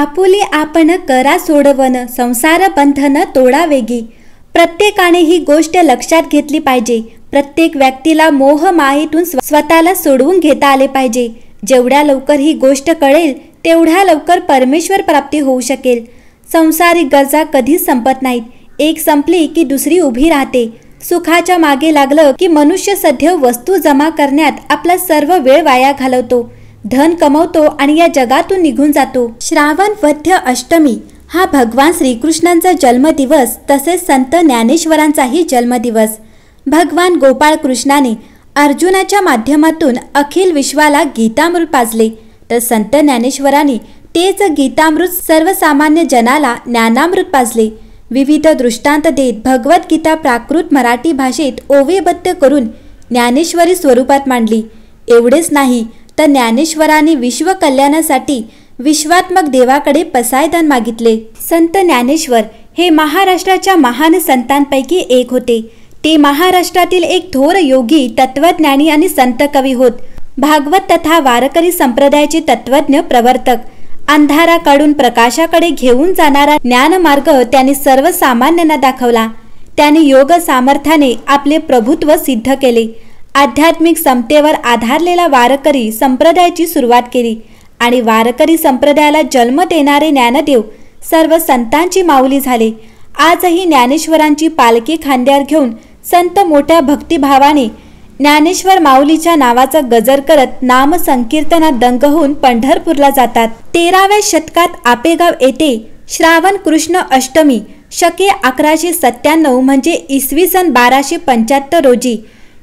आपुले आपण करा सोडवन, संसार बंधन तोडा वेगी. प्रत्येकाने ही गोष्ट लक्षात घेतली पाहिजे. प्रत्येक व्यक्तीला मोह मायेतून स्वतःला सोडवून घेता आले पाहिजे. जेवढ्या लवकर ही गोष्ट कळेल तेवढ्या लवकर परमेश्वर प्राप्ती होऊ शकेल. संसारिक गरजा कधीच संपत नाहीत. एक संपली की दुसरी उभी राहते. सुखाच्या मागे लागलं की मनुष्य सदैव वस्तू जमा करण्यात आपला सर्व वेळ वाया घालवतो, धन कमवतो आणि या जगातून निघून जातो. श्रावण वद्य अष्टमी हा भगवान श्रीकृष्णांचा जन्मदिवस तसेच संत ज्ञानेश्वरांचाही जन्मदिवस. भगवान गोपाळ कृष्णाने अर्जुनाच्या माध्यमातून अखिल विश्वाला गीतामृत पाजले, तर संत ज्ञानेश्वरांनी तेच गीतामृत सर्वसामान्य जनाला ज्ञानामृत पाजले. विविध दृष्टांत देत भगवद्गीता प्राकृत मराठी भाषेत ओवेबद्ध करून ज्ञानेश्वरी स्वरूपात मांडली. एवढेच नाही तर ज्ञानेश्वरांनी विश्व कल्याणासाठी विश्वात्मक देवाकडे पसायदान मागितले. संत ज्ञानेश्वर हे महाराष्ट्राच्या महान संतांपैकी एक होते. ते महाराष्ट्रातील एक थोर योगी, तत्वज्ञानी आणि संत कवी होत. भागवत तथा वारकरी संप्रदायाचे तत्वज्ञ प्रवर्तक. अंधाराकडून प्रकाशाकडे घेऊन जाणारा ज्ञानमार्ग त्यांनी सर्वसामान्यांना दाखवला. त्यांनी योग सामर्थ्याने आपले प्रभुत्व सिद्ध केले. आध्यात्मिक समतेवर आधारलेला वारकरी संप्रदायाची सुरुवात केली आणि वारकरी संप्रदायाला जन्म देणारे ज्ञानदेव सर्व संतांची माऊली झाले. आजही ज्ञानेश्वरांची पालखी खांद्यावर घेऊन संत मोठ्या भक्तिभावाने ज्ञानेश्वर माऊलीच्या नावाचा गजर करत नाम संकीर्तनात दंग होऊन पंढरपूरला जातात. 13व्या शतकात आपेगाव येथे श्रावण कृष्ण अष्टमी शके 1197 म्हणजे इसवी सन 1275 रोजी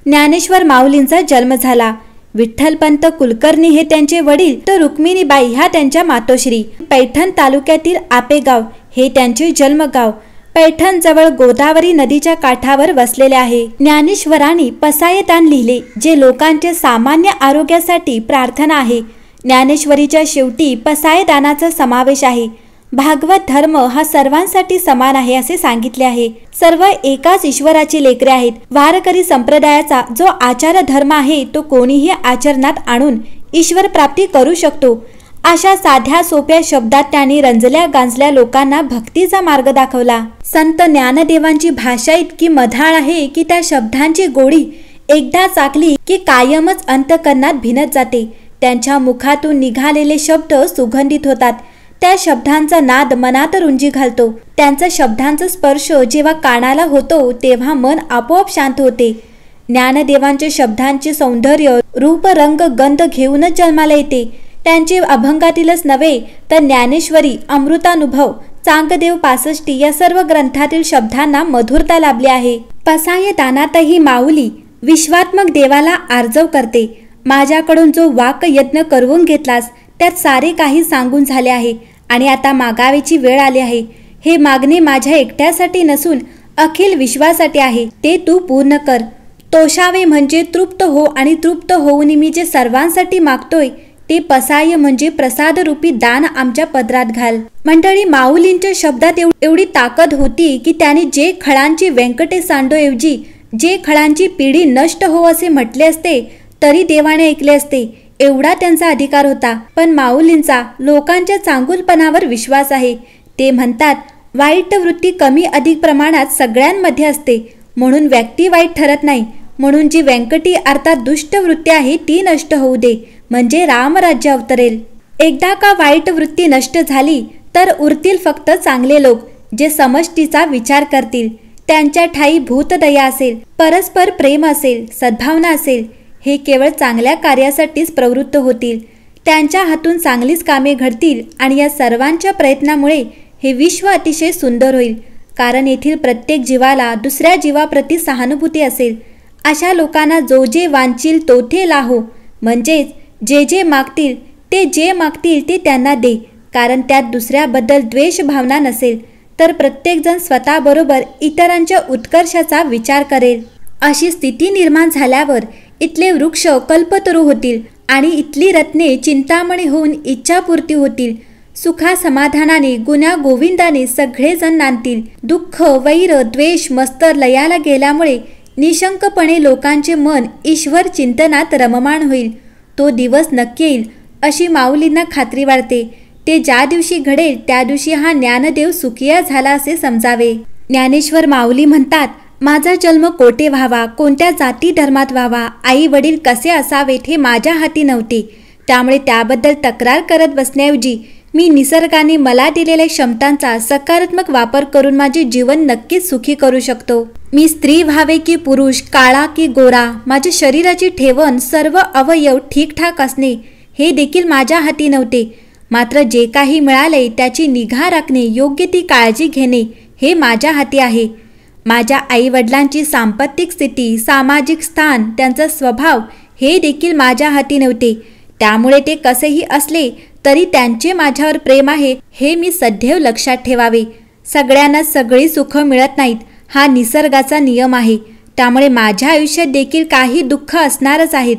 ज्ञानेश्वर माऊलींचा जन्म झाला. विठ्ठलपंत कुलकर्णी हे त्यांचे वडील, तर रुक्मिणीबाई ह्या त्यांच्या मातोश्री. पैठण तालुक्यातील आपेगाव हे त्यांचे जन्मगाव. पैठण जवळ गोदावरी नदीच्या काठावर वसलेले आहे. ज्ञानेश्वरांनी पसायदान लिहिले, जे लोकांच्या सामान्य आरोग्यासाठी प्रार्थना आहे. ज्ञानेश्वरीच्या शेवटी पसायदानाचा समावेश आहे. भागवत धर्म हा सर्वांसाठी समान आहे असे सांगितले आहे. सर्व एकाच ईश्वराची लेकरे आहेत. वारकरी संप्रदायाचा जो आचार धर्म आहे तो कोणीही आचरणात आणून ईश्वर प्राप्ती करू शकतो. अशा साध्या सोप्या शब्दात त्यांनी रंजल्या गांजल्या लोकांना भक्तीचा मार्ग दाखवला. संत ज्ञानदेवांची भाषा इतकी मधाळ आहे की त्या शब्दांची गोडी एकदा चाकली की कायमच अंतकरणात भिनत जाते. त्यांच्या मुखातून निघालेले शब्द सुगंधित होतात. त्या शब्दांचा नाद मनात रुंजी घालतो. त्यांचा शब्दांचा स्पर्श जेव्हा कानाला होतो तेव्हा मन आपोआप शांत होते. ज्ञानदेवांच्या शब्दांचे सौंदर्य रूप रंग गंध घेऊनच जन्माला येते. त्यांचे अभंगातीलच नव्हे तर ज्ञानेश्वरी, अमृतानुभव, चांगदेव 65 या सर्व ग्रंथातील शब्दांना मधुरता लाभली आहे. पसायदानातही माऊली विश्वात्मक देवाला आर्जव करते. माझ्याकडून जो वाक यज्ञ करवून घेतलास त्यात सारे काही सांगून झाले आहे आणि आता मागावेची वेळ आली आहे. हे मागणे माझ्या एकट्यासाठी नसून अखिल विश्वासाठी आहे. ते तू पूर्ण कर. तोषावे म्हणजे तृप्त हो आणि तृप्त होऊन मी जे सर्वांसाठी मागतोय ते पसाय म्हणजे प्रसाद रूपी दान आमच्या पदरात घाल. मंडळी, माऊलींच्या शब्दात एवढी ताकद होती की त्यांनी जे खळांची व्यंकटे सांडोऐवजी जे खळांची पिढी नष्ट हो असे म्हटले असते तरी देवाने ऐकले असते, एवढा त्यांचा अधिकार होता. पण माऊलींचा लोकांच्या चांगुलपणावर विश्वास आहे. ते म्हणतात, वाईट वृत्ती कमी अधिक प्रमाणात सगळ्यांमध्ये असते, म्हणून व्यक्ती वाईट ठरत नाही. म्हणून जी व्यंकटी अर्थात दुष्ट वृत्ती आहे ती नष्ट होऊ दे, म्हणजे रामराज्य अवतरेल. एकदा का वाईट वृत्ती नष्ट झाली तर उरतील फक्त चांगले लोक, जे समष्टीचा विचार करतील. त्यांच्या ठाई भूतदया असेल, परस्पर प्रेम असेल, सद्भावना असेल. हे केवळ चांगल्या कार्यासाठीच प्रवृत्त होतील. त्यांच्या हातून चांगलीच कामे घडतील आणि या सर्वांच्या प्रयत्नामुळे हे विश्व अतिशय सुंदर होईल. कारण येथील प्रत्येक जीवाला दुसऱ्या जीवाप्रती सहानुभूती असेल. अशा लोकांना जो जे वांचील तो ते लाहो, म्हणजेच जे जे मागतील ते त्यांना दे. कारण त्यात दुसऱ्याबद्दल द्वेष भावना नसेल तर प्रत्येकजण स्वतःबरोबर इतरांच्या उत्कर्षाचा विचार करेल. अशी स्थिती निर्माण झाल्यावर इथले वृक्ष कल्पतरू होतील आणि इथली रत्ने चिंतामणी होऊन इच्छापूर्ती होतील. सुखा समाधानाने गुण्या गोविंदाने सगळेजण नांदतील. दुःख, वैर, द्वेष, मत्सर लयाला गेल्यामुळे निशंकपणे लोकांचे मन ईश्वर चिंतनात रममाण होईल. तो दिवस नक्की येईल अशी माऊलींना खात्री वाटते. ते ज्या दिवशी घडेल त्या दिवशी हा ज्ञानदेव सुखिया झाला असे समजावे. ज्ञानेश्वर माऊली म्हणतात, माझा जन्म कोठे व्हावा, कोणत्या जाती धर्मात व्हावा, आई वडील कसे असावेत हे माझ्या हाती नव्हते. त्यामुळे त्याबद्दल तक्रार करत बसण्याऐवजी मी निसर्गाने मला दिलेल्या क्षमतांचा सकारात्मक वापर करून माझे जीवन नक्कीच सुखी करू शकतो. मी स्त्री व्हावे की पुरुष, काळा की गोरा, माझ्या शरीराची ठेवण, सर्व अवयव ठीकठाक असणे हे देखील माझ्या हाती नव्हते. मात्र जे काही मिळाले त्याची निगा राखणे, योग्य ती काळजी घेणे हे माझ्या हाती आहे. माझ्या आईवडिलांची सांपत्तिक स्थिती, सामाजिक स्थान, त्यांचा स्वभाव हे देखील माझ्या हाती नव्हते. त्यामुळे ते कसेही असले तरी त्यांचे माझ्यावर प्रेम आहे हे मी सदैव लक्षात ठेवावे. सगळ्यांना सगळी सुख मिळत नाहीत, हा निसर्गाचा नियम आहे. त्यामुळे माझ्या आयुष्यात देखील काही दुःख असणारच आहेत.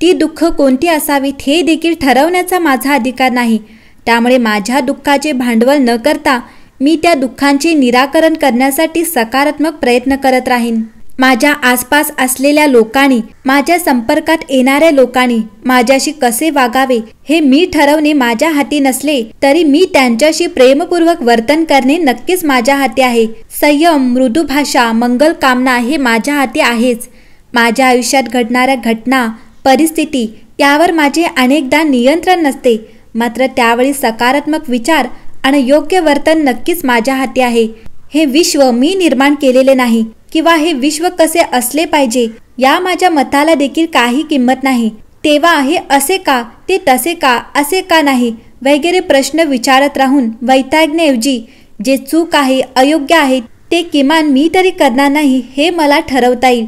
ती दुःख कोणती असावीत हे देखील ठरवण्याचा माझा अधिकार नाही. त्यामुळे माझ्या दुःखाचे भांडवल न करता मी त्या दुःखांचे निराकरण करण्यासाठी सकारात्मक प्रयत्न करत राहीन. माझ्या आसपास असलेल्या लोकांनी, माझ्या संपर्कात येणाऱ्या लोकांनी माझ्याशी कसे वागावे हे मी ठरवणे माझ्या हाती नसले तरी मी त्यांच्याशी प्रेमपूर्वक वर्तन करणे नक्कीच माझ्या हाती आहे. संयम, मृदू भाषा, मंगल कामना हे माझ्या हाती आहेच. माझ्या आयुष्यात घडणाऱ्या घटना, परिस्थिती यावर माझे अनेकदा नियंत्रण नसते. मात्र त्यावेळी सकारात्मक विचार आणि योग्य वर्तन नक्कीच माझ्या हाती आहे. हे विश्व मी निर्माण केलेले नाही किंवा हे विश्व कसे असले पाहिजे या माझ्या मताला देखील काही किंमत नाही. तेव्हा हे असे का, ते तसे का, असे का नाही वगैरे प्रश्न विचारत राहून वैतागण्याऐवजी जे चूक आहे, अयोग्य आहे ते किमान मी तरी करणार नाही हे मला ठरवता येईल.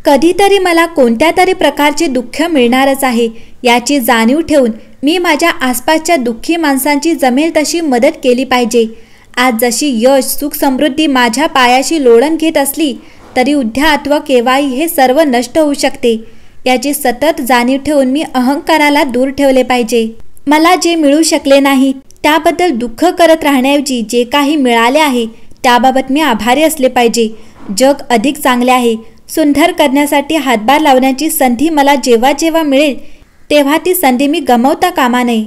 कधीतरी मला कोणत्या तरी प्रकारचे दुःख मिळणारच आहे याची जाणीव ठेवून मी माझ्या आसपासच्या दुःखी माणसांची जमेल तशी मदत केली पाहिजे. आज जशी यश, सुख, समृद्धी माझ्या पायाशी लोळण घेत असली तरी उद्या अथवा केव्हाही हे सर्व नष्ट होऊ शकते. याची सतत जाणीव ठेवून मी अहंकाराला दूर ठेवले पाहिजे. मला जे मिळू शकले नाही त्याबद्दल दुःख करत राहण्याऐवजी जे काही मिळाले आहे त्याबाबत मी आभारी असले पाहिजे. जग अधिक चांगले आहे. सुंदर करण्यासाठी हातभार लावण्याची संधी मला जेव्हा जेव्हा मिळेल तेव्हा ती संधी मी गमावता कामा नये.